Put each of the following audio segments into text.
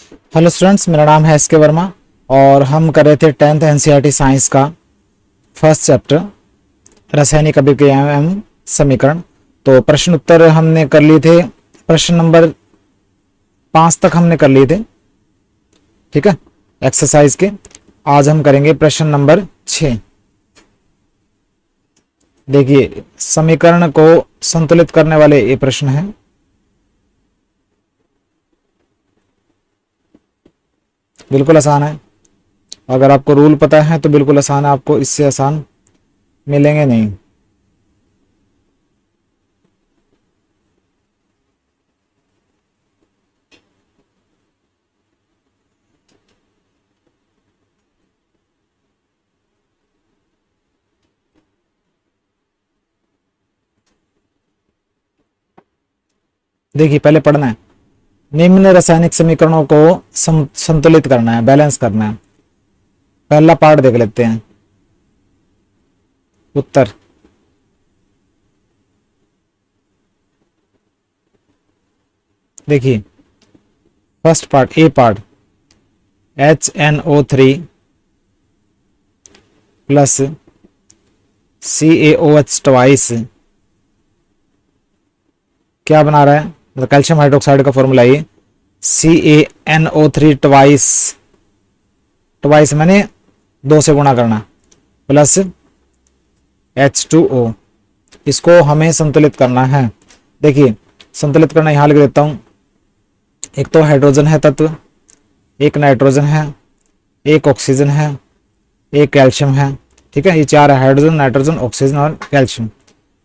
Hello students, मेरा नाम है एस के वर्मा और हम कर रहे थे 10th एनसीईआरटी साइंस का फर्स्ट चैप्टर रासायनिक अभिक्रिया एवं समीकरण। तो प्रश्न उत्तर हमने कर लिए थे, प्रश्न नंबर 5 तक हमने कर लिए थे। ठीक है, एक्सरसाइज के। आज हम करेंगे प्रश्न नंबर 6। देखिए, समीकरण को संतुलित करने वाले ये प्रश्न है। बिल्कुल आसान है, अगर आपको रूल पता है तो बिल्कुल आसान है, आपको इससे आसान मिलेंगे नहीं। देखिए, पहले पढ़ना है, निम्न रासायनिक समीकरणों को संतुलित करना है, बैलेंस करना है। पहला पार्ट देख लेते हैं, उत्तर। देखिए, first part, A part, HNO3 plus CaOH twice क्या बना रहा है? मतलब कैल्शियम हाइड्रोक्साइड का फॉर्मूला ये CaNO3 ट्वाइस, ट्वाइस मैंने 2 से गुणा करना, प्लस H2O। इसको हमें संतुलित करना है। देखिए, संतुलित करना यहाँ लिख देता हूँ। एक तो हाइड्रोजन है तत्व, एक नाइट्रोजन है, एक ऑक्सीजन है, एक कैल्शियम है। ठीक है, ये 4 है, हाइड्रोजन, नाइट्रोजन, ऑक्सीजन और कैल्शियम।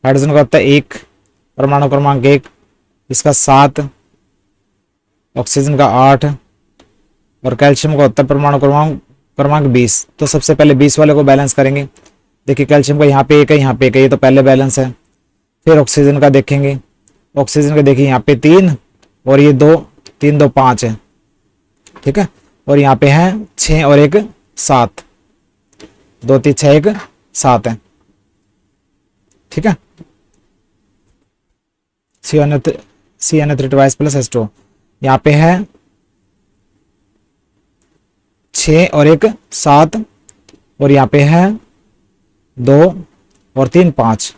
हाइड्रोजन का होता है 1, परमाणु क्रमांक 1, इसका 7, ऑक्सीजन का 8 और कैल्शियम का होता है परमाणु क्रमांक 20। तो सबसे पहले 20 वाले को बैलेंस करेंगे। देखिए, कैल्शियम का यहाँ पे 1 है, यहाँ पे 1 है, ये तो पहले बैलेंस है। फिर ऑक्सीजन का देखेंगे, ऑक्सीजन का देखिए यहाँ पे 3 और ये 2, 3 2 5 है। ठीक है, और यहाँ पे है 6 और 1 7, 2 3 6 1 7 है। ठीक है, CnO3 ट्वाइस प्लस H2O। यहाँ पे है 6 और 1 7 और यहाँ पे है 2 और 3 5।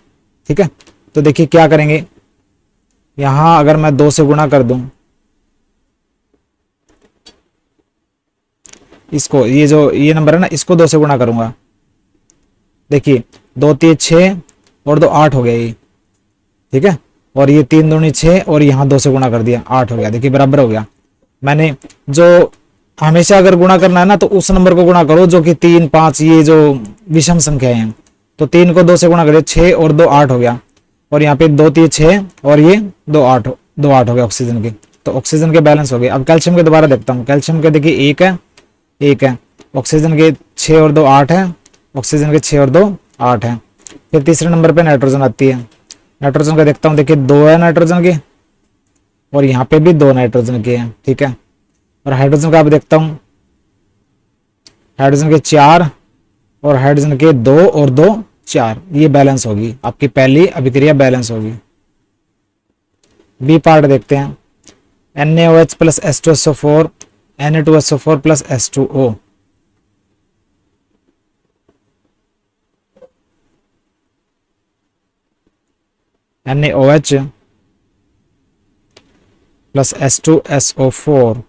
ठीक है, तो देखिए क्या करेंगे, यहां अगर मैं 2 से गुणा कर दूं इसको, ये जो ये नंबर है ना, इसको 2 से गुणा करूंगा। देखिए, 2 3 6 और 2 8 हो गया ये। ठीक है, और ये 3 दूनी 6 और यहाँ 2 से गुणा कर दिया, 8 हो गया। देखिए, बराबर हो गया। मैंने जो हमेशा अगर गुणा करना है ना तो उस नंबर को गुणा करो जो कि 3 5, ये जो विषम संख्या है। तो 3 को 2 से गुणा करिए, 6 और 2 8 हो गया। और यहाँ पे 2 3 6 और ये 2 8 हो गया ऑक्सीजन के। तो ऑक्सीजन के बैलेंस हो गए। अब कैल्शियम के दोबारा देखता हूँ। कैल्शियम के देखिए 1 है, 1 है, ऑक्सीजन के 6 और 2 8 है, ऑक्सीजन के 6 और 2 8 है। फिर तीसरे नंबर पे नाइट्रोजन आती है। नाइट्रोजन का देखता हूँ, देखिए 2 है नाइट्रोजन के और यहाँ पे भी 2 नाइट्रोजन के हैं। ठीक है, और हाइड्रोजन का आप देखता हूँ, हाइड्रोजन के 4 और हाइड्रोजन के 2 और 2 4। ये बैलेंस होगी, आपकी पहली अभिक्रिया बैलेंस होगी। बी पार्ट देखते हैं, NaOH plus H2SO4, Na2SO4 plus H2O। NaOH plus H2SO4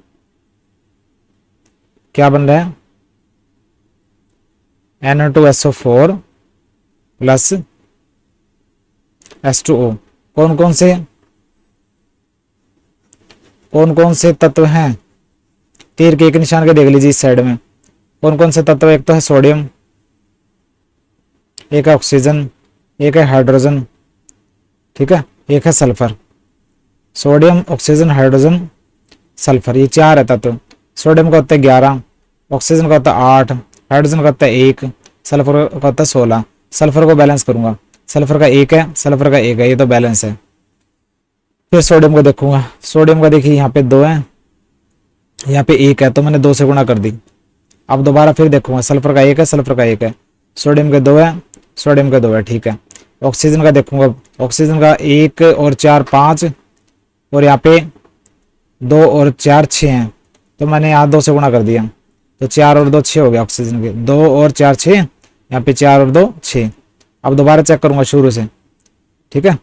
क्या बन रहा है? Na2SO4 plus H2O। कौन कौन से तत्व हैं? तीर के एक निशान के देख लीजिए इस साइड में। कौन कौन से तत्व? एक तो है सोडियम, एक है ऑक्सीजन, एक है हाइड्रोजन। ठीक है, एक है sulphur. Sodium, oxygen, hydrogen, sulphur, ये 4 है तत्व। सोडियम का होता है 11, ऑक्सीजन का होता है 8, हाइड्रोजन का होता है 1, सल्फर का होता है 16। सल्फर को बैलेंस करूंगा, सल्फर का 1 है, सल्फर का 1 है, ये तो बैलेंस है। फिर सोडियम को देखूंगा, सोडियम का देखिए यहाँ पे 2 है, यहाँ पे 1 है, तो मैंने 2 से गुणा कर दी। अब दोबारा फिर देखूंगा, सल्फर का 1 है, सल्फर का 1 है, सोडियम के 2 है, सोडियम के 2 है। ठीक है, ऑक्सीजन का देखूंगा, ऑक्सीजन का 1 और 4 5 और यहाँ पे 2 और 4 6 हैं। तो मैंने यहाँ 2 से गुणा कर दिया, तो 4 और 2 6 हो गया ऑक्सीजन के, 2 और 4 6, यहाँ पे 4 और 2 6। अब दोबारा चेक करूंगा शुरू से, ठीक है।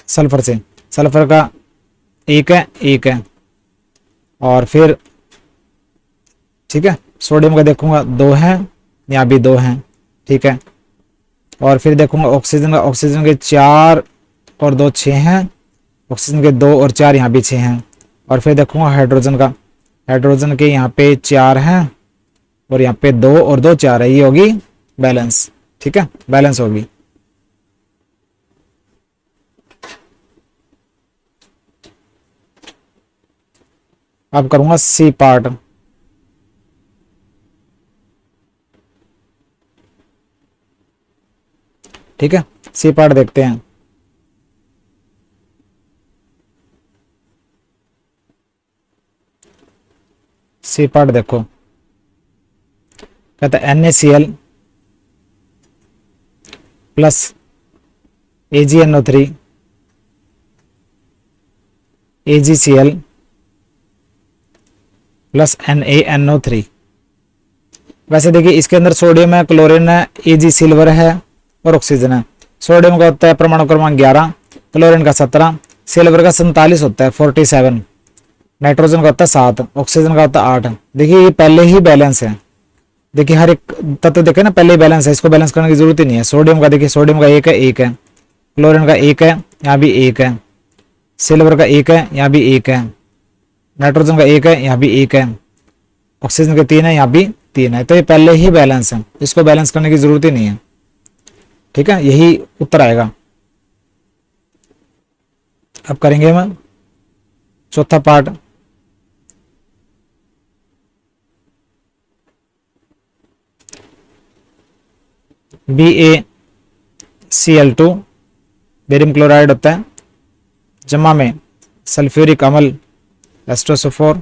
सल्फर से, सल्फर का 1 है 1 है, और फिर ठीक है सोडियम का देखूंगा 2 है, यहाँ भी 2 है, ठीक है। और फिर देखूंगा ऑक्सीजन का, ऑक्सीजन के 4 और 2 6 हैं, ऑक्सीजन के 2 और 4 यहाँ भी 6 हैं। और फिर देखूंगा हाइड्रोजन का, हाइड्रोजन के यहाँ पे 4 हैं और यहाँ पे 2 और 2 4 है, ये होगी बैलेंस, ठीक है, बैलेंस होगी। अब करूंगा सी पार्ट। ठीक है, सी पार्ट देखते हैं। सी पार्ट देखो, कहता है NaCl plus AgNO3 AgCl plus NaNO3। वैसे देखिए इसके अंदर सोडियम है, क्लोरीन है, Ag सिल्वर है और ऑक्सीजन है। सोडियम का होता है परमाणु क्रमांक 11, क्लोरीन का 17, सिल्वर का 47 होता है 47, नाइट्रोजन का होता है 7, ऑक्सीजन का होता है 8। देखिए ये पहले ही बैलेंस है, देखिए हर एक तत्व देखे ना पहले ही बैलेंस है, इसको बैलेंस करने की जरूरत ही नहीं है। सोडियम का देखिए, सोडियम का 1 है 1 है, क्लोरीन का 1 है, यहाँ भी 1 है, सिल्वर का 1 है, यहाँ भी 1 है, नाइट्रोजन का 1 है, यहाँ भी 1 है, ऑक्सीजन का 3 है, यहाँ भी 3 है। तो ये पहले ही बैलेंस है, इसको बैलेंस करने की जरूरत ही नहीं है, ठीक है, यही उत्तर आएगा। अब करेंगे हम चौथा पार्ट। BaCl2 बेरियम क्लोराइड होता है, जमा में सल्फ्यूरिक अम्ल एस्टोसो4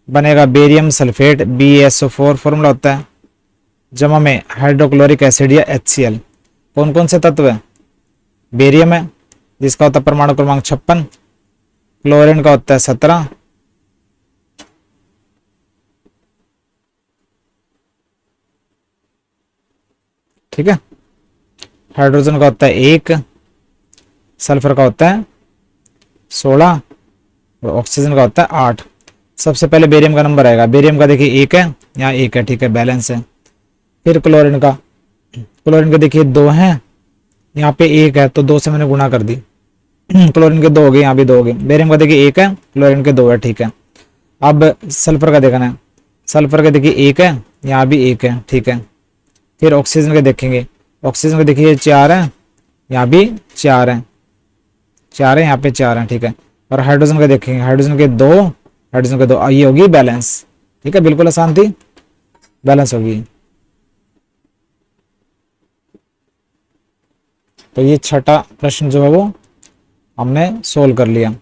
बनेगा बेरियम सल्फेट BaSO4 फॉर्मूला होता है, जमा में हाइड्रोक्लोरिक एसिड या HCl। कौन कौन से तत्व है? बेरियम है जिसका होता है परमाणु क्रमांक 56, क्लोरीन का होता है 17, ठीक है, हाइड्रोजन का होता है 1, सल्फर का होता है 16 और ऑक्सीजन का होता है 8। सबसे पहले बेरियम का नंबर आएगा, बेरियम का देखिए 1 है, यहाँ 1 है, ठीक है, बैलेंस है। फिर क्लोरीन का, क्लोरीन के देखिए 2 हैं, यहाँ पे 1 है तो 2 से मैंने गुणा कर दी, क्लोरीन के 2 हो गए, यहाँ भी 2 हो गए। बेरियम का देखिए 1 है, क्लोरीन के 2 है, ठीक है। अब सल्फर का देखना है, सल्फर के देखिए 1 है, यहाँ भी 1 है, ठीक है। फिर ऑक्सीजन के देखेंगे, ऑक्सीजन के देखिए 4 है, यहाँ भी 4 है, 4 है, यहाँ पे 4 है, ठीक है। और हाइड्रोजन का देखेंगे, हाइड्रोजन के 2, हाइड्रोजन के 2, ये होगी बैलेंस, ठीक है, बिल्कुल आसान थी, बैलेंस होगी। तो ये छठा प्रश्न जो है वो हमने सोल्व कर लिया।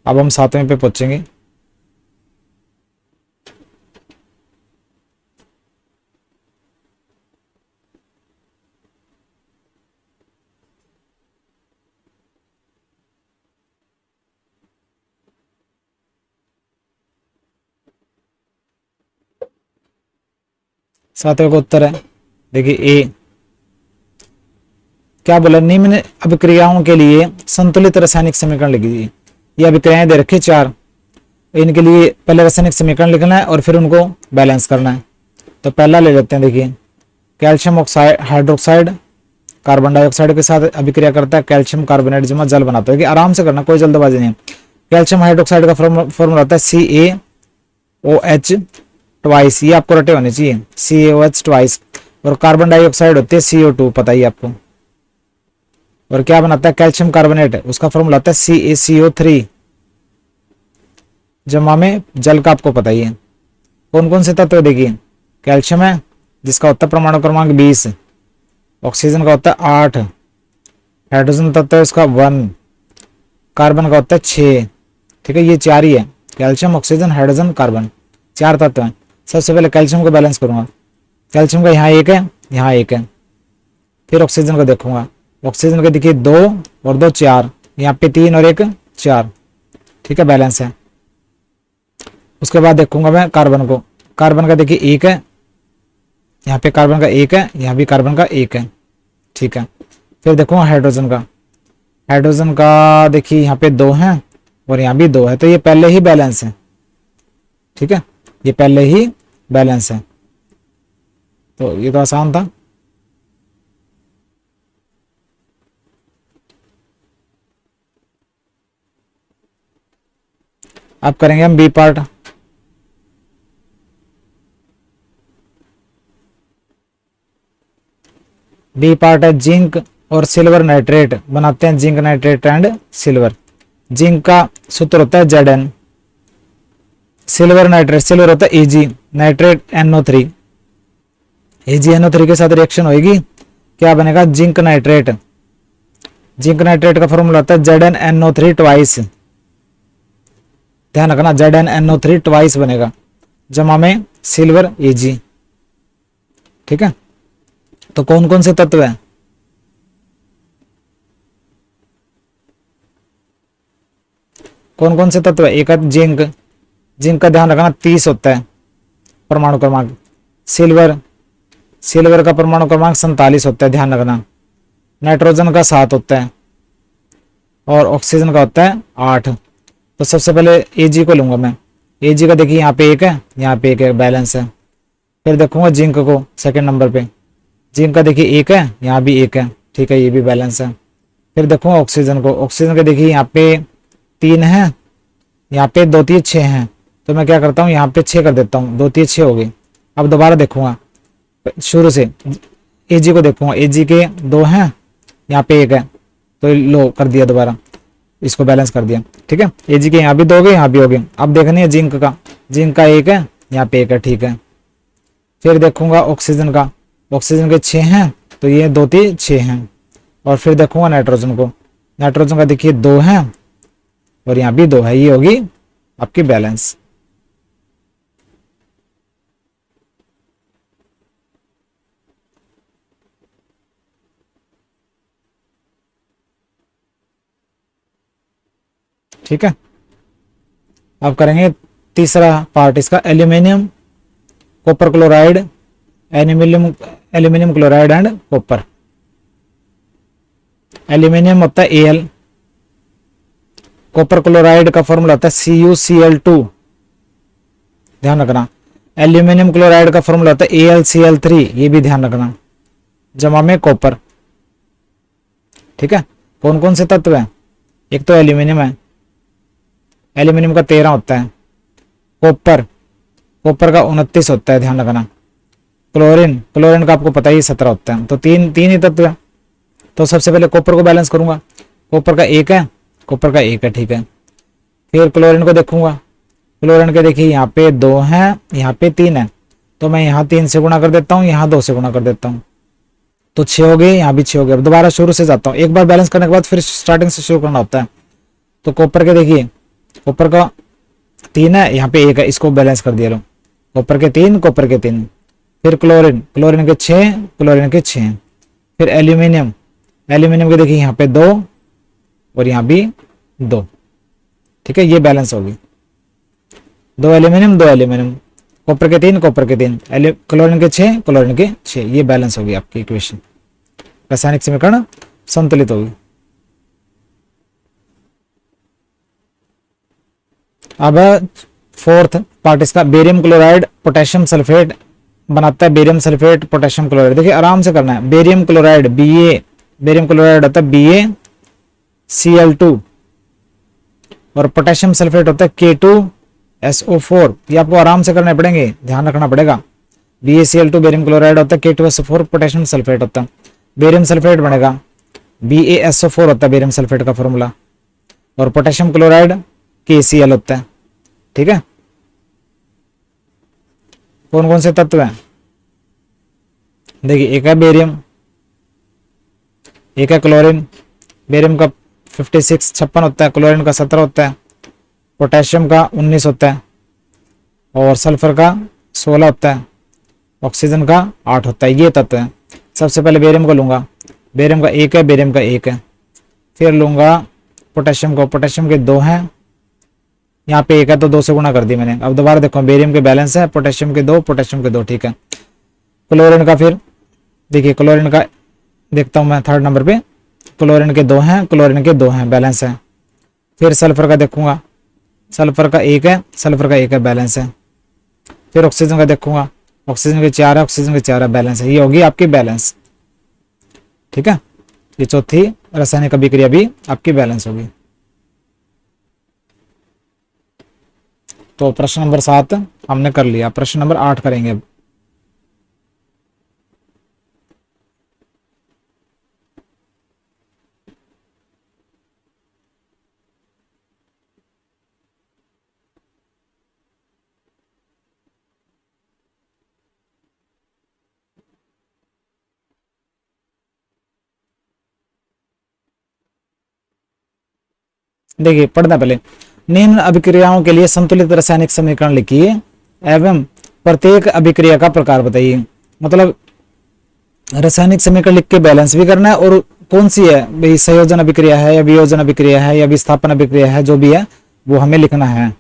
अब हम 7वें पे पहुंचेंगे। सातवें का उत्तर है, देखिए ए, क्या बोला, निम्न अभिक्रियाओं के लिए संतुलित रासायनिक समीकरण लिख दीजिए। ये अभिक्रियाएं दे रखी 4, इनके लिए पहले रासायनिक समीकरण लिखना है और फिर उनको बैलेंस करना है। तो पहला ले लेते हैं, देखिए calcium oxide hydroxide carbon dioxide के साथ अभिक्रिया करता है, कैल्शियम कार्बोनेट जमा जल बनाता है। कि आराम से करना, कोई जल्दबाजी नहीं। कैल्शियम हाइड्रोक्साइड का फॉर्मूला होता है CaOH ट्वाइस, ये आपको रटे होने चाहिए, CaOH ट्वाइस। और कार्बन डाइऑक्साइड होती है CO2, पता ही आपको। और क्या बनाता है कैल्शियम कार्बोनेट, उसका फॉर्मूला होता है CaCO3 जमा में जल का आपको पता ही है। कौन कौन से तत्व देखिए, कैल्शियम है जिसका होता है परमाणु क्रमांक 20, ऑक्सीजन का होता है 8, हाइड्रोजन तत्व है उसका 1, कार्बन का होता है 6, ठीक है, ये 4 ही है, कैल्शियम ऑक्सीजन हाइड्रोजन कार्बन, 4 तत्व हैं। सबसे पहले कैल्शियम को बैलेंस करूंगा, कैल्शियम का यहाँ 1 है, यहाँ 1 है। फिर ऑक्सीजन को देखूंगा, ऑक्सीजन के देखिए 2 और 2 4, यहाँ पे 3 और 1 4, ठीक है, बैलेंस है। उसके बाद देखूंगा मैं कार्बन को। कार्बन का देखिए एक है, यहाँ पे कार्बन का एक है, यहाँ भी कार्बन का एक है, ठीक है। फिर देखूंगा हाइड्रोजन का। हाइड्रोजन का देखिए यहाँ पे दो हैं और यहाँ भी दो है, तो ये पहले ही बैलेंस है, ठीक है, ये पहले ही बैलेंस है। तो ये तो आसान था। अब करेंगे हम बी पार्ट। बी पार्ट है जिंक और सिल्वर नाइट्रेट, बनाते हैं zinc nitrate and silver. Zinc का सूत्र होता है Zn, सिल्वर नाइट्रेट, सिल्वर होता है Ag, नाइट्रेट NO3, AgNO3 के साथ रिएक्शन होगी, क्या बनेगा, जिंक नाइट्रेट। जिंक नाइट्रेट का फॉर्मूला होता है ZnNO3 ट्वाइस, ध्यान रखना ZnNO3 ट्वाइस बनेगा, जमा में सिल्वर Ag, ठीक है। तो कौन कौन से तत्व है, कौन कौन से तत्व है, एक है जिंक, जिंक का ध्यान रखना 30 होता है परमाणु क्रमांक। सिल्वर, सिल्वर का परमाणु क्रमांक 47 होता है, ध्यान रखना। नाइट्रोजन का 7 होता है और ऑक्सीजन का होता है 8। तो सबसे पहले Ag को लूंगा मैं। Ag का देखिए यहाँ पे एक है, यहाँ पे एक है, बैलेंस है। फिर देखूंगा जिंक को सेकंड नंबर पे, जिंक का देखिए एक है, यहाँ भी एक है, ठीक है, ये भी बैलेंस है। फिर देखूंगा ऑक्सीजन को, ऑक्सीजन का देखिए यहाँ पे 3 है, यहाँ पे 2 3 6 हैं, तो मैं क्या करता हूँ यहाँ पे 6 कर देता हूँ, 2 3 6 हो गई। अब दोबारा देखूंगा शुरू से, Ag को देखूंगा, Ag के 2 हैं, यहाँ पे एक है, तो लो कर दिया, दोबारा इसको बैलेंस कर दिया, ठीक है। Ag के यहाँ भी 2 हो गए, यहाँ भी हो गए। अब देखनी है जिंक का, जिंक का एक है, यहाँ पे एक है, ठीक है। फिर देखूंगा ऑक्सीजन का, ऑक्सीजन के 6 हैं, तो ये 2 3 6 हैं। और फिर देखूंगा नाइट्रोजन को, नाइट्रोजन का देखिए 2 हैं और यहाँ भी 2 है, ये होगी आपकी बैलेंस। ठीक है। अब करेंगे तीसरा पार्ट इसका, aluminium, copper chloride, aluminium chloride and copper. Aluminium होता है Al, कॉपर क्लोराइड का फॉर्मूला होता है CuCl2, ध्यान रखना। एल्यूमिनियम क्लोराइड का फॉर्मूला होता है AlCl3, ये भी ध्यान रखना, जमा में कॉपर, ठीक है। कौन कौन से तत्व हैं, एक तो एल्यूमिनियम है, एल्यूमिनियम का 13 होता है। कॉपर, कॉपर का 29 होता है, ध्यान रखना। क्लोरीन, क्लोरीन का आपको पता ही 17 होता है। तो तीन ही तत्व है। तो सबसे पहले कॉपर को बैलेंस करूंगा, कॉपर का एक है, कॉपर का एक है, ठीक है। फिर क्लोरीन को देखूंगा, क्लोरीन के देखिए यहाँ पे 2 हैं, यहाँ पे 3 है, तो मैं यहाँ 3 से गुणा कर देता हूँ, यहाँ 2 से गुणा कर देता हूँ, तो 6 हो गए, यहाँ भी 6 हो गए। अब दोबारा शुरू से जाता हूँ, एक बार बैलेंस करने के बाद फिर स्टार्टिंग से शुरू करना होता है। तो कॉपर के देखिए, कॉपर का 3 है, यहाँ पे 1 है, इसको बैलेंस कर दिया लो, कॉपर के 3, कॉपर के 3। फिर क्लोरीन, क्लोरीन के 6, क्लोरीन के 6। फिर एल्यूमिनियम, एल्यूमिनियम के देखिए यहाँ पे 2 और यहाँ भी 2, ठीक है, ये बैलेंस होगी। 2 एल्यूमिनियम, 2 एल्यूमिनियम, कॉपर के 3, कॉपर के 3, क्लोरीन के 6, क्लोरीन के 6, ये बैलेंस होगी आपकी इक्वेशन, रासायनिक समीकरण संतुलित होगी। अब फोर्थ पार्ट इसका, बेरियम क्लोराइड पोटेशियम सल्फेट, बनाता है बेरियम सल्फेट पोटेशियम क्लोराइड। देखिए आराम से करना है, barium chloride Ba, barium chloride होता है BaCl2 और पोटेशियम सल्फेट होता है K2SO4। ये आपको आराम से करने पड़ेंगे, ध्यान रखना पड़ेगा। BaCl2 बेरियम क्लोराइड होता है, K2SO4 पोटेशियम सल्फेट होता है। बेरियम सल्फेट बनेगा BaSO4 होता है बेरियम सल्फेट का फॉर्मूला, और पोटेशियम क्लोराइड KCl होता है, ठीक है। कौन कौन से तत्व हैं, देखिए एक है बेरियम, एक है क्लोरीन। बेरियम का 56 होता है, क्लोरीन का 17 होता है, पोटेशियम का 19 होता है और सल्फर का 16 होता है, ऑक्सीजन का 8 होता है। ये तत्व है। सबसे पहले बेरियम को लूंगा, बेरियम का 1 है, बेरियम का 1 है। फिर लूंगा पोटेशियम को, पोटेशियम के 2 हैं, यहाँ पे 1 है तो 2 से गुणा कर दी मैंने। अब दोबारा देखो, बेरियम के बैलेंस है, पोटेशियम के 2, पोटेशियम के 2, ठीक है। क्लोरीन का फिर देखिए, क्लोरीन का देखता हूँ मैं थर्ड नंबर पे, क्लोरीन के 2 हैं, क्लोरीन के 2 हैं, बैलेंस है। फिर सल्फर का देखूंगा, सल्फर का 1 है, सल्फर का 1 है, बैलेंस है। फिर ऑक्सीजन का देखूंगा, ऑक्सीजन के 4 है, ऑक्सीजन के 4 है, बैलेंस है। ये होगी आपकी बैलेंस, ठीक है। ये चौथी रासायनिक अभिक्रिया भी आपकी बैलेंस होगी। तो प्रश्न नंबर 7 हमने कर लिया। प्रश्न नंबर 8 करेंगे अब। देखिए पढ़ना पहले, निम्न अभिक्रियाओं के लिए संतुलित रासायनिक समीकरण लिखिए एवं प्रत्येक अभिक्रिया का प्रकार बताइए। मतलब रासायनिक समीकरण लिख के बैलेंस भी करना है, और कौन सी है भाई, संयोजन अभिक्रिया है या वियोजन अभिक्रिया है या विस्थापन अभिक्रिया है, जो भी है वो हमें लिखना है।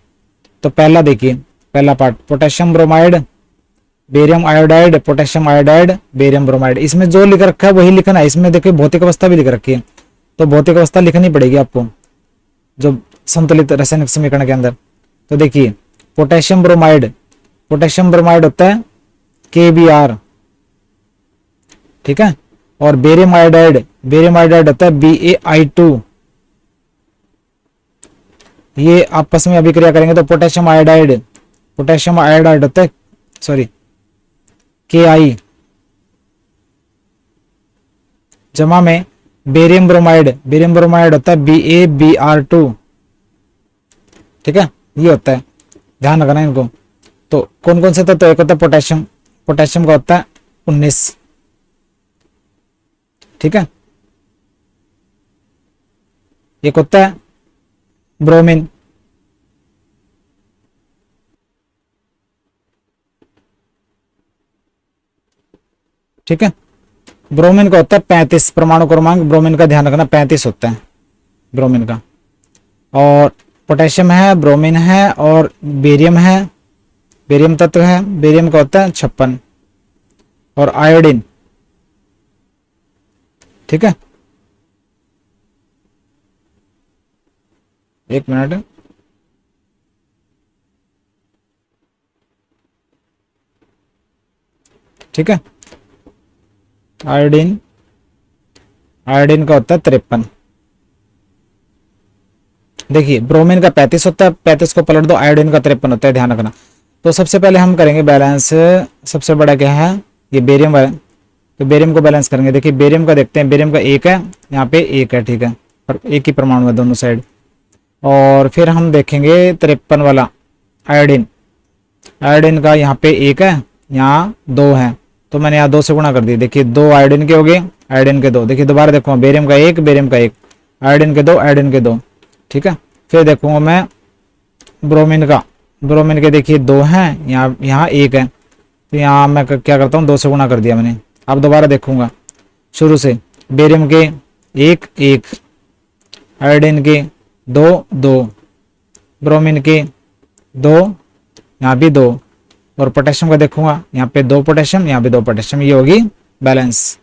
तो पहला देखिए, पहला part, potassium bromide barium iodide, potassium iodide barium bromide, इसमें जो लिख रखा है वही लिखना है। इसमें देखिए भौतिक अवस्था भी लिख रखी है, तो भौतिक अवस्था लिखनी पड़ेगी आपको जो संतुलित रासायनिक समीकरण के अंदर। तो देखिए पोटेशियम ब्रोमाइड, पोटेशियम ब्रोमाइड होता है KBr, ठीक है। और बेरियम आयोडाइड, बेरियम आयोडाइड होता है BaI2। ये आपस में अभिक्रिया करेंगे तो पोटेशियम आयोडाइड, पोटेशियम आयोडाइड होता है, सॉरी Ki, जमा में बेरियम ब्रोमाइड, बेरियम ब्रोमाइड होता है BaBr2, ठीक है। ये होता है, ध्यान रखना इनको। तो कौन कौन से तत्व, एक होता है पोटेशियम, पोटेशियम का होता है 19, ठीक है। एक होता है ब्रोमीन, ठीक है। ब्रोमीन का होता है 35, परमाणु क्रमांक ब्रोमीन का ध्यान रखना 35 होता है ब्रोमीन का। और पोटेशियम है, ब्रोमीन है और बेरियम है, बेरियम तत्व है, बेरियम का होता है 56। और आयोडीन, ठीक है। एक मिनट, ठीक है। आयोडीन, आयोडीन का होता है 53। देखिए ब्रोमीन का 35 होता है, 35 को पलट दो, आयोडीन का 53 होता है, ध्यान रखना। तो सबसे पहले हम करेंगे बैलेंस, सबसे बड़ा क्या है, ये बेरियम है, तो बेरियम को बैलेंस करेंगे। देखिए बेरियम का देखते हैं, बेरियम का 1 है, यहाँ पे 1 है, ठीक है, और एक ही परमाणु है दोनों साइड। और फिर हम देखेंगे 53 वाला आयोडीन, आयोडीन का यहाँ पे 1 है, यहाँ 2 है, तो मैंने यहाँ 2 से गुणा कर दी। देखिए 2 आयोडीन के हो गए, आयोडीन के 2। देखिए दोबारा देखूंगा, बेरियम का 1, बेरियम का 1, आयोडीन के 2, आयोडीन के 2, ठीक है। फिर देखूंगा मैं ब्रोमीन का, ब्रोमीन के देखिए 2 हैं, यहाँ 1 है, तो यहाँ मैं क्या करता हूँ, 2 से गुणा कर दिया मैंने। अब दोबारा देखूंगा शुरू से, बेरियम के 1 1, आयोडीन के 2 2, ब्रोमीन के 2, यहाँ भी 2, और पोटेशियम का देखूंगा, यहाँ पे 2 पोटेशियम, यहाँ पे 2 पोटेशियम। ये होगी बैलेंस,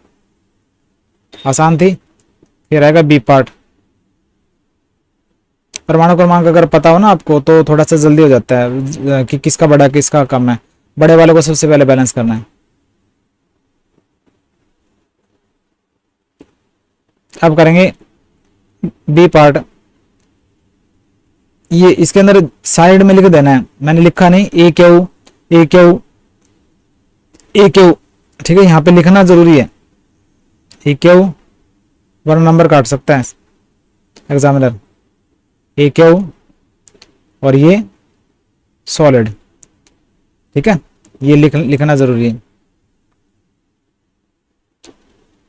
आसान थी। फिर आएगा बी पार्ट, परमाणु क्रमांक अगर पता हो ना आपको तो थोड़ा सा जल्दी हो जाता है कि किसका बड़ा किसका कम है। बड़े वाले को सबसे पहले बैलेंस करना है। अब करेंगे बी पार्ट, ये इसके अंदर साइड में लिख देना है, मैंने लिखा नहीं, A Q A Q A Q, ठीक है, यहाँ पे लिखना जरूरी है ए क्यू, वरना नंबर काट सकता है एग्जामिनर। ए क्यू और ये सॉलिड, ठीक है, ये लिखना जरूरी है।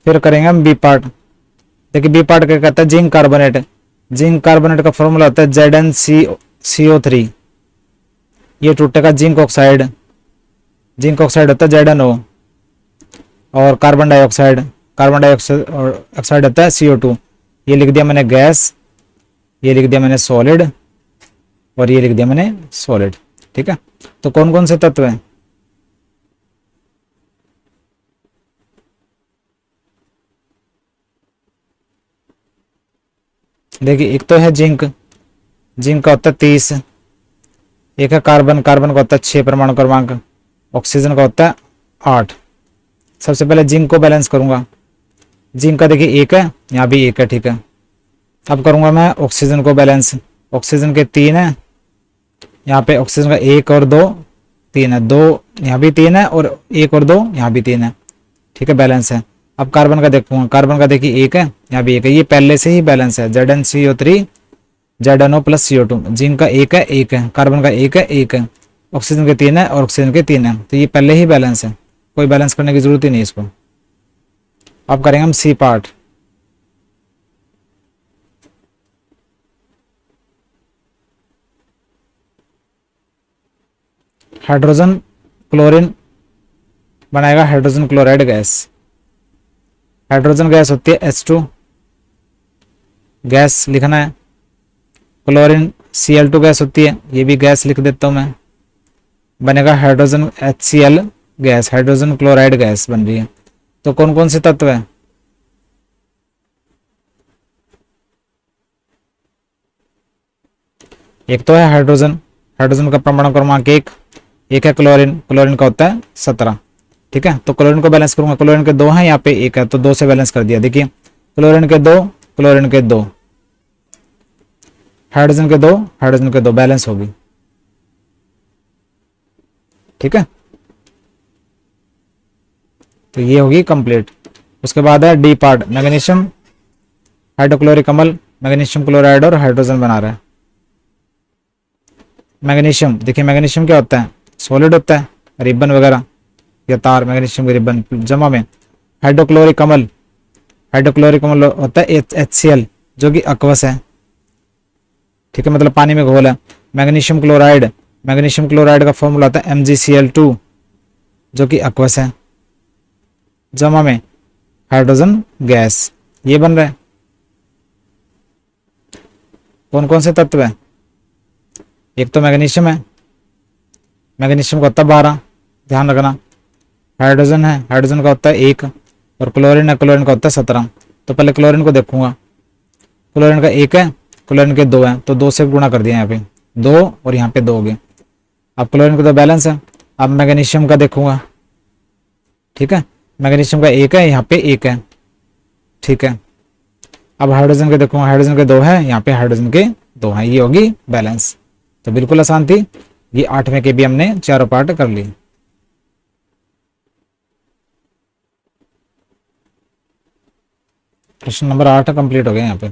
फिर करेंगे हम बी पार्ट। देखिए बी पार्ट क्या कहता है, जिंक कार्बोनेट, जिंक कार्बोनेट का फॉर्मूला होता है ZnCO3, ये टूटेगा जिंक ऑक्साइड, जिंक ऑक्साइड होता है ZnO, और कार्बन डाइऑक्साइड, कार्बन डाइऑक्साइड होता है CO2। ये लिख दिया मैंने गैस, ये लिख दिया मैंने सॉलिड, और ये लिख दिया मैंने सॉलिड। ठीक है, तो कौन कौन से तत्व हैं? देखिए एक तो है जिंक, जिंक का होता है 30, एक है कार्बन, कार्बन का होता है 6 परमाणु क्रमांक, ऑक्सीजन का होता है 8। सबसे पहले जिंक को बैलेंस करूंगा। जिंक का देखिए 1 है, यहाँ भी 1 है। ठीक है, अब करूंगा मैं ऑक्सीजन को बैलेंस। ऑक्सीजन के 3 है, यहाँ पे ऑक्सीजन का 1 और 2, 3 है, 2 यहाँ भी 3 है और 1 और 2 यहाँ भी 3 है। ठीक है, बैलेंस है। अब कार्बन का देखूंगा, कार्बन का देखिए 1 है, यहाँ भी 1 है, ये पहले से ही बैलेंस है। ZnCO3 ZnO plus CO2। Zinc का 1 है, 1 है, कार्बन का 1 है, 1 है, ऑक्सीजन के 3 है और ऑक्सीजन के 3 है, तो ये पहले ही बैलेंस है, कोई बैलेंस करने की जरूरत ही नहीं इसको। अब करेंगे हम सी पार्ट। हाइड्रोजन क्लोरीन बनाएगा hydrogen chloride gas. Hydrogen gas होती है H2 गैस लिखना है। क्लोरीन Cl2 गैस होती है, ये भी गैस लिख देता हूं मैं। बनेगा hydrogen HCl gas, hydrogen chloride gas बन रही है। तो कौन कौन से तत्व है? एक तो है हाइड्रोजन, हाइड्रोजन का परमाणु क्रमांक 1, एक है क्लोरीन, क्लोरीन का होता है 17। ठीक है, तो क्लोरीन को बैलेंस करूंगा, क्लोरीन के 2 हैं, यहाँ पे 1 है, तो 2 से बैलेंस कर दिया। देखिए क्लोरीन के 2, क्लोरीन के 2, हाइड्रोजन के 2, हाइड्रोजन के 2, बैलेंस होगी। ठीक है, तो ये होगी कंप्लीट। उसके बाद है डी पार्ट, मैग्नीशियम हाइड्रोक्लोरिक अम्ल, मैग्नीशियम क्लोराइड और हाइड्रोजन बना रहा है। मैग्नीशियम, देखिए मैग्नीशियम क्या होता है? सॉलिड होता है, रिबन वगैरह या तार, मैग्नीशियम की रिबन जमा में। हाइड्रोक्लोरिक अम्ल, हाइड्रोक्लोरिक अम्ल होता है HCl जो कि अक्वस है। ठीक है, मतलब पानी में घोल है। मैग्नीशियम क्लोराइड, मैग्नीशियम क्लोराइड का फॉर्मूला होता है MgCl2 जो कि अक्वस है, जमा में हाइड्रोजन गैस, ये बन रहा है। कौन कौन से तत्व है? एक तो मैग्नीशियम है, मैग्नीशियम का होता है 12, ध्यान रखना। हाइड्रोजन है, हाइड्रोजन का होता है 1 और क्लोरीन है, क्लोरीन का होता है 17। तो पहले क्लोरीन को देखूंगा, क्लोरीन का 1 है, क्लोरीन के 2 है, तो 2 से गुणा कर दिया, यहाँ पे 2 और यहाँ पे 2 हो गए। अब क्लोरीन का तो बैलेंस है। अब मैग्नीशियम का देखूंगा। ठीक है, मैग्नीशियम का 1 है, यहाँ पे 1 है। ठीक है, अब हाइड्रोजन के देखूंगा, हाइड्रोजन के 2 है, यहाँ पे हाइड्रोजन के 2 हैं, ये होगी बैलेंस। तो बिल्कुल आसान थी। ये 8वें के भी हमने चारों पार्ट कर लिए। प्रश्न नंबर 8 कंप्लीट हो गया यहाँ पे।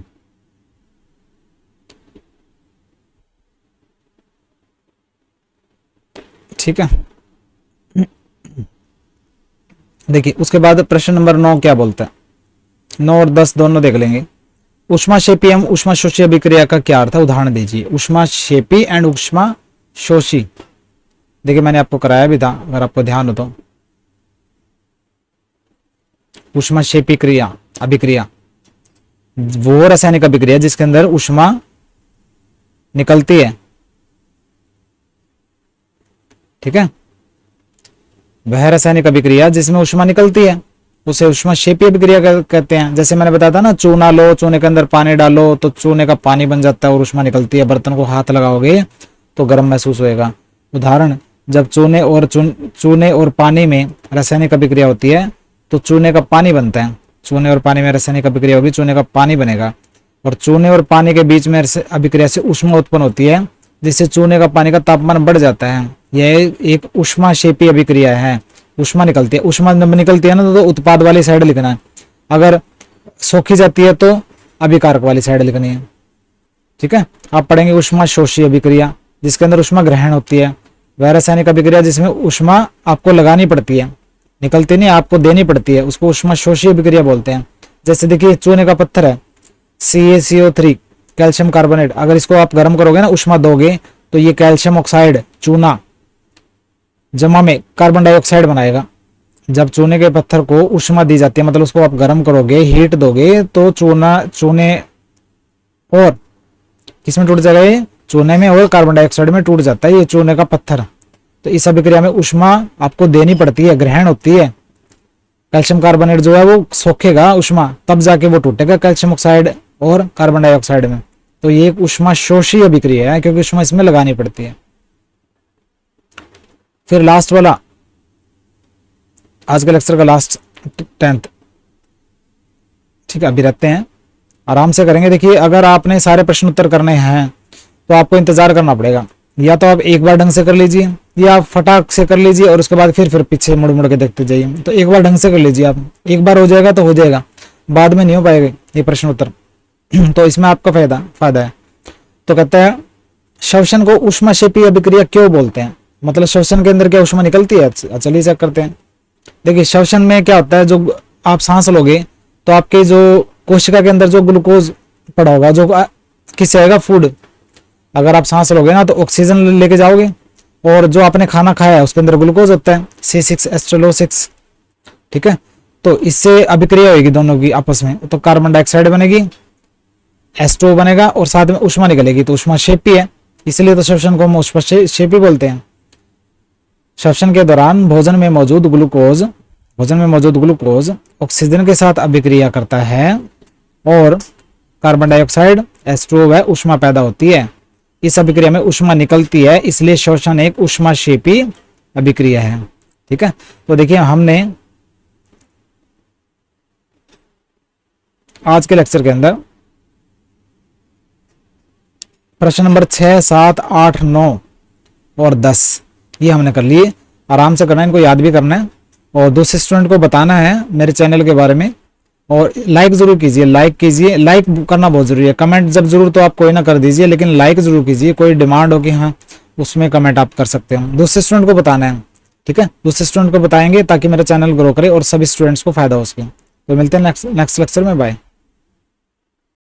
ठीक है, देखिए उसके बाद प्रश्न नंबर 9 क्या बोलता है? 9 और 10 दोनों देख लेंगे। ऊष्माक्षेपी एवं ऊष्माशोषी अभिक्रिया का क्या अर्थ है? उदाहरण दीजिए। ऊष्माक्षेपी एंड ऊष्माशोषी, देखिए मैंने आपको कराया भी था, अगर आपको ध्यान हो तो। ऊष्माक्षेपी क्रिया अभिक्रिया वो रासायनिक अभिक्रिया जिसके अंदर ऊष्मा निकलती है। ठीक है, वह रासायनिक अभिक्रिया जिसमें ऊष्मा निकलती है उसे ऊष्माक्षेपी अभिक्रिया कहते हैं। जैसे मैंने बताया था ना, चूना लो, चूने के अंदर पानी डालो तो चूने का पानी बन जाता है और ऊष्मा निकलती है। बर्तन को हाथ लगाओगे तो गर्म महसूस होएगा। उदाहरण, जब चूने और पानी में रासायनिक अभिक्रिया होती है तो चूने का पानी बनता है। चूने और पानी में रासायनिक अभिक्रिया होगी, चूने का पानी बनेगा और चूने और पानी के बीच में अभिक्रिया से ऊष्मा उत्पन्न होती है जिससे चूने का पानी का तापमान बढ़ जाता है। यह एक ऊष्माक्षेपी अभिक्रिया है। ऊष्मा निकलती है, ऊष्मा जब निकलती है ना तो उत्पाद वाली साइड लिखना है, अगर सोखी जाती है तो अभिकारक वाली साइड लिखनी है। ठीक है, आप पढ़ेंगे ऊष्माशोषी अभिक्रिया जिसके अंदर ऊष्मा ग्रहण होती है। वह रासायनिक अभिक्रिया जिसमें ऊष्मा आपको लगानी पड़ती है, निकलती नहीं, आपको देनी पड़ती है, उसको ऊष्माशोषी अभिक्रिया बोलते हैं। जैसे देखिए चूने का पत्थर है CaCO3 कैल्शियम कार्बोनेट, अगर इसको आप गर्म करोगे ना, ऊष्मा दोगे तो ये कैल्शियम ऑक्साइड चूना जमा में कार्बन डाइऑक्साइड बनाएगा। जब चूने के पत्थर को ऊष्मा दी जाती है, मतलब उसको आप गर्म करोगे, हीट दोगे, तो चूने और किसमें टूट जाएगा? ये चूने में और कार्बन डाइऑक्साइड में टूट जाता है ये चूने का पत्थर। तो इस अभिक्रिया में ऊष्मा आपको देनी पड़ती है, ग्रहण होती है। कैल्शियम कार्बोनेट जो है वो सोखेगा ऊष्मा, तब जाके वो टूटेगा कैल्शियम ऑक्साइड और कार्बन डाइऑक्साइड में। तो ये एक ऊष्मा शोषी अभिक्रिया है क्योंकि ऊष्मा इसमें लगानी पड़ती है। फिर लास्ट वाला, आज के लेक्चर का लास्ट 10th, ठीक है, अभी रहते हैं, आराम से करेंगे। देखिए अगर आपने सारे प्रश्न उत्तर करने हैं तो आपको इंतजार करना पड़ेगा, या तो आप एक बार ढंग से कर लीजिए या आप फटाक से कर लीजिए और उसके बाद फिर पीछे मुड़ मुड़ के देखते जाइए। तो एक बार ढंग से कर लीजिए आप, एक बार हो जाएगा तो हो जाएगा, बाद में नहीं हो पाएगा ये प्रश्न उत्तर। तो इसमें आपका फायदा है। तो कहता है श्वसन को ऊष्माक्षेपी अभिक्रिया क्यों बोलते हैं, मतलब श्वसन के अंदर क्या ऊष्मा निकलती है। चलिए चेक करते हैं। देखिए श्वसन में क्या होता है, जो आप सांस लोगे तो आपके जो कोशिका के अंदर जो ग्लूकोज पड़ा होगा, जो किससे आएगा, फूड। अगर आप सांस लोगे ना तो ऑक्सीजन लेके जाओगे, और जो आपने खाना खाया है उसके अंदर ग्लूकोज होता है C6H12O6, ठीक है। तो इससे अभिक्रिया होगी दोनों की आपस में, तो कार्बन डाइऑक्साइड बनेगी, H2O बनेगा और साथ में ऊष्मा निकलेगी। तो ऊष्माक्षेपी है, इसलिए तो श्वसन को हम ऊष्माक्षेपी बोलते हैं। श्वसन के दौरान भोजन में मौजूद ग्लूकोज ऑक्सीजन के साथ अभिक्रिया करता है और कार्बन डाइऑक्साइड H2O वह ऊष्मा पैदा होती है। इस अभिक्रिया में ऊष्मा निकलती है, इसलिए श्वसन एक ऊष्माक्षेपी अभिक्रिया है, ठीक है। तो देखिए हमने आज के लेक्चर के अंदर प्रश्न नंबर 6, 7, 8, 9 और 10 ये हमने कर लिए। आराम से करना है, इनको याद भी करना है और दूसरे स्टूडेंट को बताना है मेरे चैनल के बारे में। और लाइक जरूर कीजिए, लाइक करना बहुत जरूरी है। कमेंट जब जरूर तो आप कोई ना कर दीजिए, लेकिन लाइक जरूर कीजिए। कोई डिमांड हो कि हाँ उसमें कमेंट आप कर सकते हो, दूसरे स्टूडेंट को बताना है, ठीक है। दूसरे स्टूडेंट को बताएंगे ताकि मेरा चैनल ग्रो करे और सभी स्टूडेंट्स को फायदा हो सके। तो मिलते हैं नेक्स्ट लेक्चर में, बाय।